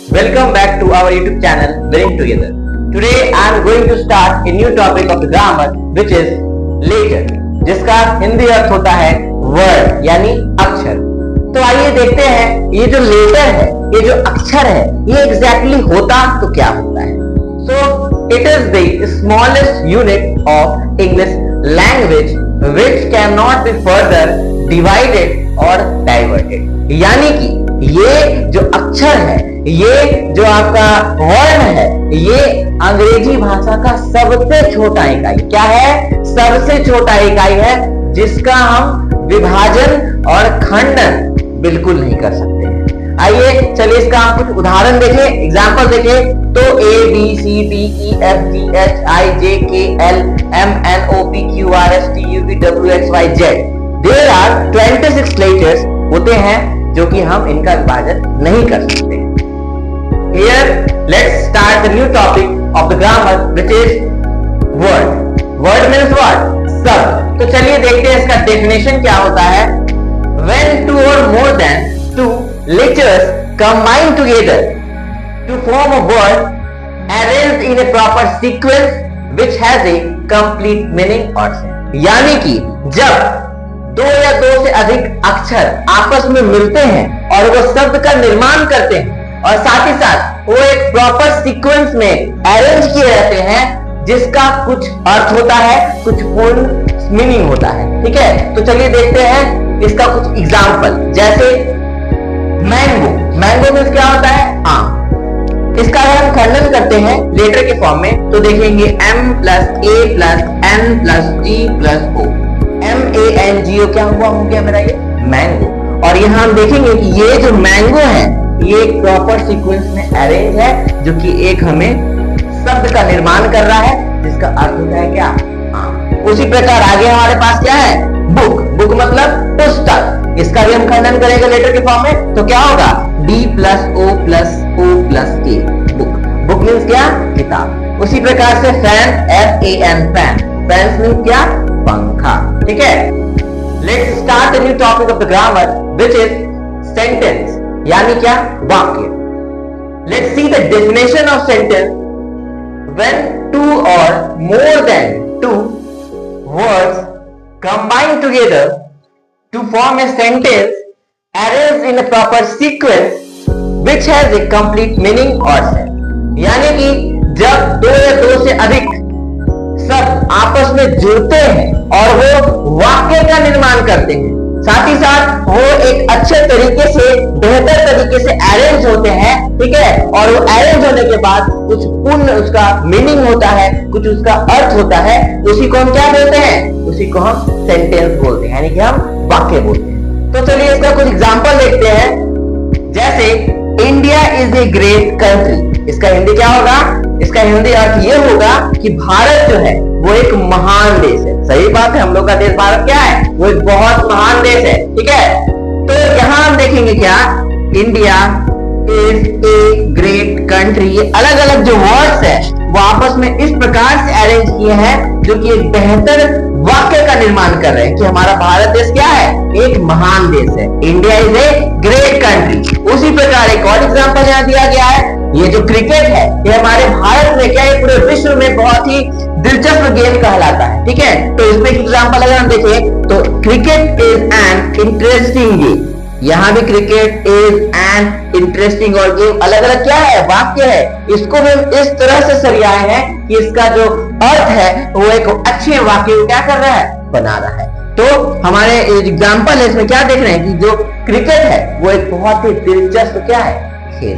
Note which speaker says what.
Speaker 1: Welcome back to our YouTube channel Learning Together. Today I am going to start a new topic of the grammar which is letter, जिसका हिंदी अर्थ होता है word यानी अक्षर। तो आइए देखते हैं ये जो लेटर है, ये जो अक्षर है, ये एग्जैक्टली होता तो क्या होता है। So it is the smallest unit of English language which cannot be further divided or diverted। यानी कि ये जो अक्षर है, ये जो आपका वर्ण है, ये अंग्रेजी भाषा का सबसे छोटा इकाई क्या है? सबसे छोटा इकाई है जिसका हम विभाजन और खंडन बिल्कुल नहीं कर सकते हैं। आइए चलिए इसका हम कुछ उदाहरण देखें, एग्जाम्पल देखें। तो A B C D E F G H I J K L M N O P Q R S T U V W X Y Z There are 26 letters होते हैं जो कि हम इनका विभाजन नहीं कर सकते। Here let's start the new topic of the grammar which is word. Word means what? शब्द। तो चलिए देखते हैं इसका definition क्या होता है। When two or more than two letters combine together to form a word arranged in a proper sequence which has a complete meaning or sense। यानी कि जब दो या दो से अधिक अक्षर आपस में मिलते हैं और वो शब्द का निर्माण करते हैं और साथ ही साथ वो एक प्रॉपर सीक्वेंस में अरेंज किए रहते हैं जिसका कुछ अर्थ होता है, कुछ पूर्ण मीनिंग होता है। ठीक है, तो चलिए देखते हैं इसका कुछ एग्जाम्पल। जैसे मैंगो, मैंगो मीन्स क्या होता है? आम। इसका अगर हम खंडन करते हैं लेटर के फॉर्म में तो देखेंगे M plus A plus N plus G plus O। MANGO क्या हुआ हो गया मेरा ये मैंगो। और यहाँ हम देखेंगे कि ये जो मैंगो है ये एक प्रॉपर सीक्वेंस में अरेंज है जो कि एक हमें शब्द का निर्माण कर रहा है जिसका अर्थ होता है क्या? उसी प्रकार आगे हमारे पास क्या है? बुक। बुक मतलब पुस्तक। इसका भी हम खंडन करेंगे लेटर के फॉर्म में तो क्या होगा? D plus O plus O plus A book. Book means क्या? किताब। उसी प्रकार से fan FAN fan, fan means क्या? पंखा। ठीक है, let's start the new topic of the grammar which is sentence यानी क्या? वाक्य। Let's see the definition of sentence. When two or more than two words combine together to form a sentence arranged in a proper sequence which has a complete meaning or sense। यानी कि जब दो या दो से अधिक शब्द आपस में जुड़ते हैं और वो वाक्य का निर्माण करते हैं, साथ ही साथ वो एक अच्छे तरीके से, बेहतर तरीके से अरेंज होते हैं। ठीक है, और वो अरेंज होने के बाद कुछ पूर्ण उसका मीनिंग होता है, कुछ उसका अर्थ होता है, उसी को हम क्या बोलते हैं? उसी को हम सेंटेंस बोलते हैं, यानी कि हम वाक्य बोलते हैं। तो चलिए इसका कुछ एग्जांपल देखते हैं। जैसे India is a great country. इसका हिंदी क्या होगा? इसका हिंदी अर्थ ये होगा कि भारत जो है वो एक महान देश है। सही बात है, हम लोग का देश भारत क्या है? वो एक बहुत महान देश है। ठीक है, तो यहाँ हम देखेंगे क्या? India is a great country. ये अलग अलग जो वर्ड्स है वो आपस में इस प्रकार से अरेंज किए हैं जो कि एक बेहतर वाक्य का निर्माण कर रहे हैं कि हमारा भारत देश क्या है? एक महान देश है। India is a great country. उसी प्रकार एक और एग्जांपल यहाँ दिया गया है। ये जो क्रिकेट है ये हमारे भारत में क्या है? पूरे विश्व में बहुत ही दिलचस्प गेम कहलाता है। ठीक है, तो इसमें एग्जांपल अगर हम देखें तो cricket is an interesting game. यहाँ भी क्रिकेट इज एन इंटरेस्टिंग और गेम अलग अलग क्या है? वाक्य है। इसको भी इस तरह से सरियाए हैं कि इसका जो अर्थ है वो एक अच्छे वाक्य को क्या कर रहा है? बना रहा है। तो हमारे एग्जाम्पल है इसमें क्या देख रहे हैं कि जो क्रिकेट है वो एक बहुत ही दिलचस्प क्या है? खेल।